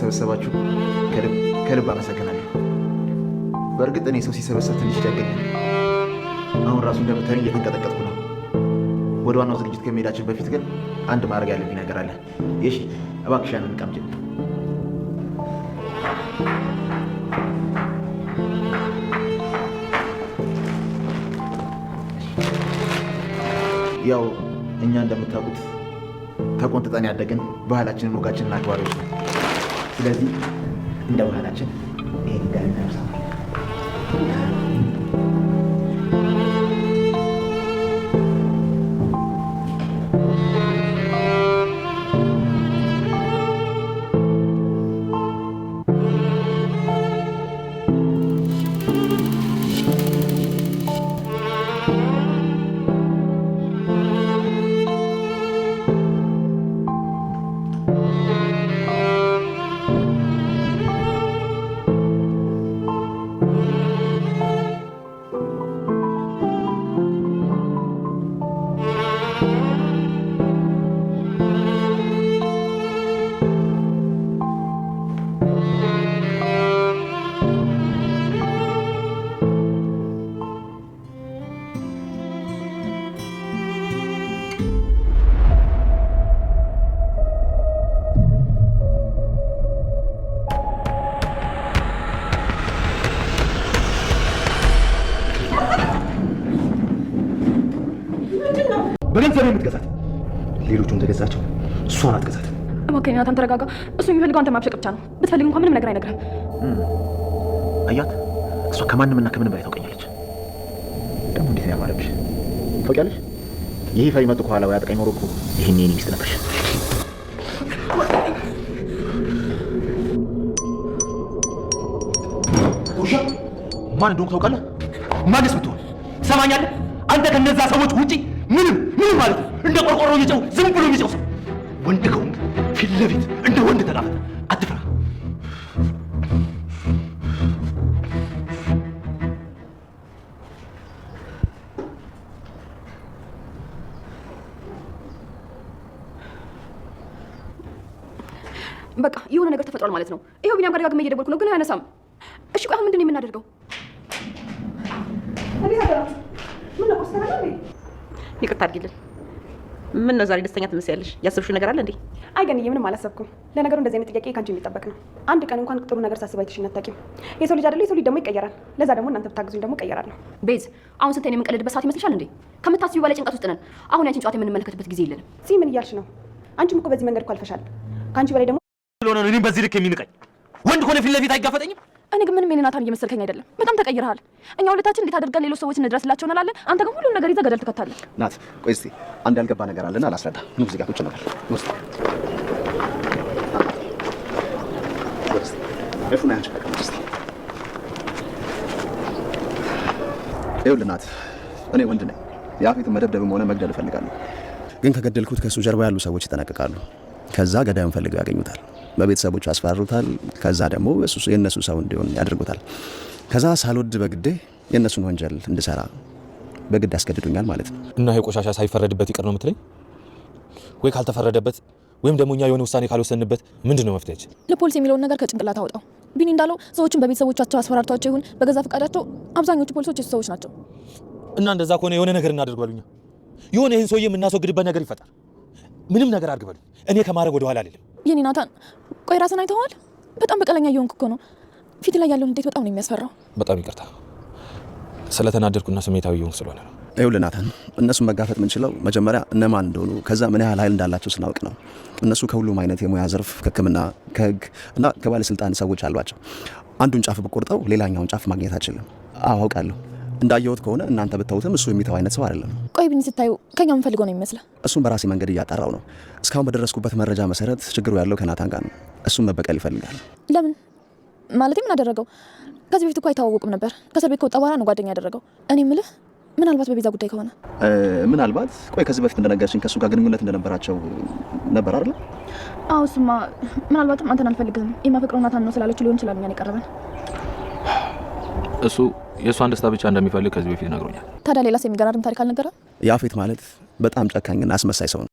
ስለተሰበሰባችሁ ከልብ አመሰግናለሁ። በእርግጥ እኔ ሰው ሲሰበሰብ ትንሽ ይጨንቀኛል። አሁን ራሱ እንደምታዩኝ እየተንቀጠቀጥኩ ነው። ወደ ዋናው ዝግጅት ከመሄዳችን በፊት ግን አንድ ማድረግ ያለብኝ ነገር አለ። እሺ፣ እባክሽ ያንን ዕቃ አምጪ። ያው እኛ እንደምታውቁት ተቆንጥጠን ያደግን ባህላችንን ወጋችንን አክባሪዎች ነው። ስለዚህ እንደ ባህላችን ይሄን ጋር እናርሳለን። በገንዘብ የምትገዛት ሌሎቹን ተገዛቸው፣ እሷን አትገዛት። እባክህ ናታን ተረጋጋ። እሱ የሚፈልገው አንተ ማብሸቅ ብቻ ነው። ብትፈልግ እንኳን ምንም ነገር አይነግርህም። አያት፣ እሷ ከማንምና ከምንም በላይ ታውቀኛለች። ደግሞ እንዴት ነው ያማረብሽ! ታውቂያለሽ፣ ይሄ ፈሪ መጥቶ ከኋላ ወይ አጠቃኝ ኖሮ እኮ ይሄን የኔ ሚስት ነበርሽ። ውሻ ማን እንደሆንኩ ታውቃለህ? ማንስ ብትሆን ትሰማኛለህ? አንተ ከነዛ ሰዎች ውጪ ምንም ማለት ነው እንደ ቆርቆሮ የሚጨው ዝም ብሎ የሚጨው ሰው። ወንድ ከሆንክ ፊት ለፊት እንደ ወንድ ተጋፈጥ፣ አትፍራ። በቃ የሆነ ነገር ተፈጥሯል ማለት ነው። ይኸው ቢኒያም ጋር ደጋግሜ እየደወልኩ ነው ግን አያነሳም። እሺ ቆይ ምንድን ነው የምናደርገው? ይቅርታ አድርጊልን። ምን ነው ዛሬ ደስተኛ ትመስያለሽ? ያሰብሽው ነገር አለ እንዴ? አይ ገንዬ፣ ምንም አላሰብኩም። ለነገሩ እንደዚህ አይነት ጥያቄ ካንቺ የሚጠበቅ ነው። አንድ ቀን እንኳን ጥሩ ነገር ሳስብ አይተሽኝ አታውቂም። የሰው ልጅ አይደለ? የሰው ልጅ ደግሞ ይቀየራል። ለዛ ደግሞ እናንተ ብታግዙኝ ደግሞ እቀየራለሁ። ቤዝ፣ አሁን ስንት ነው የምንቀልድበት ሰዓት ይመስልሻል እንዴ? ከምታስቢው በላይ ጭንቀት ውስጥ ነን። አሁን ያንቺን ጨዋታ የምንመለከትበት ጊዜ የለንም። ምን እያልሽ ነው? አንቺም እኮ በዚህ መንገድ እኮ አልፈሻል። ከአንቺ በላይ ደግሞ ስለሆነ ነው እኔም በዚህ ልክ የሚንቀኝ። ወንድ ከሆነ ፊት ለፊት አይጋፈጠኝም። እኔ ግን ምንም የናታን እየመሰልከኝ አይደለም። በጣም ተቀይረሃል። እኛ ሁለታችን እንዴት አድርገን ሌሎች ሰዎች እንድረስላቸው እንላለን። አንተ ግን ሁሉም ነገር ይዘህ ገደል ትከታለህ። ናት፣ ቆይ እስኪ አንድ ያልገባ ነገር አለና አላስረዳ። ኑ እዚህ ጋር ቁጭ እንበል። ውስጥ እፉና አንቺ ተቀመጥ እስኪ። ይኸውልህ ናት፣ እኔ ወንድ ነኝ። ያፌትን መደብደብም ሆነ መግደል እፈልጋለሁ። ግን ከገደልኩት ከእሱ ጀርባ ያሉ ሰዎች ይጠነቅቃሉ። ከዛ ገዳዩን ፈልገው ያገኙታል። በቤተሰቦቹ ያስፈራሩታል። ከዛ ደግሞ የእነሱ ሰው እንዲሆን ያደርጉታል። ከዛ ሳልወድ በግዴ የእነሱን ወንጀል እንድሰራ በግድ ያስገድዱኛል ማለት ነው። እና ይሄ ቆሻሻ ሳይፈረድበት ይቀር ነው የምትለኝ? ወይ ካልተፈረደበት ወይም ደግሞ እኛ የሆነ ውሳኔ ካልወሰንበት ምንድን ነው መፍትሄያችን? ለፖሊስ የሚለውን ነገር ከጭንቅላት አውጣው። ቢኒ እንዳለው ሰዎችን በቤተሰቦቻቸው አስፈራርቷቸው ይሁን በገዛ ፈቃዳቸው አብዛኞቹ ፖሊሶች የሱ ሰዎች ናቸው። እና እንደዛ ከሆነ የሆነ ነገር እናድርግ በሉኛ። የሆነ ይህን ሰውዬ የምናስወግድበት ነገር ይፈጠር። ምንም ነገር አድርግ በሉኝ። እኔ ከማድረግ ወደ ኋላ አልልም። የኔ ናታን፣ ቆይ ራስን አይተኸዋል? በጣም በቀለኛ እየሆንክ እኮ ነው። ፊት ላይ ያለውን እንዴት በጣም ነው የሚያስፈራው። በጣም ይቅርታ ስለተናደድኩና ስሜታዊ እየሆንኩ ስለሆነ ነው። ይኸውልህ ናታን፣ እነሱን መጋፈጥ የምንችለው መጀመሪያ እነማን እንደሆኑ ከዛ ምን ያህል ኃይል እንዳላቸው ስናውቅ ነው። እነሱ ከሁሉም አይነት የሙያ ዘርፍ ከሕክምና፣ ከህግ እና ከባለስልጣን ሰዎች አሏቸው። አንዱን ጫፍ ብቆርጠው ሌላኛውን ጫፍ ማግኘት አችልም። አውቃለሁ። እንዳየሁት ከሆነ እናንተ ብታዩትም እሱ የሚተው አይነት ሰው አይደለም። ቆይ ቢኒ ስታዩ ከኛ ምን ፈልገው ነው የሚመስለው? እሱም በራሴ መንገድ እያጣራው ነው። እስካሁን በደረስኩበት መረጃ መሰረት ችግሩ ያለው ከናታን ጋር ነው። እሱም መበቀል ይፈልጋል። ለምን ማለት ምን አደረገው? ከዚህ በፊት እኮ አይተዋወቁም ነበር። ከእስር ቤት ከወጣ በኋላ ነው ጓደኛ ያደረገው። እኔ የምልህ ምናልባት በቤዛ ጉዳይ ከሆነ ምናልባት ቆይ ከዚህ በፊት እንደነገርሽኝ ከእሱ ጋር ግንኙነት እንደነበራቸው ነበር አይደል? አዎ እሱማ ምናልባትም አንተን አልፈልግም የማፈቅረው ናታን ነው ስላለችው ሊሆን ይችላል እኛን የቀረበን። እሱ የእሷን ደስታ ብቻ እንደሚፈልግ ከዚህ በፊት ነግሮኛል። ታዲያ ሌላስ የሚገራርም ታሪክ አልነገረም? ያፌት ማለት በጣም ጨካኝና አስመሳይ ሰው ነው።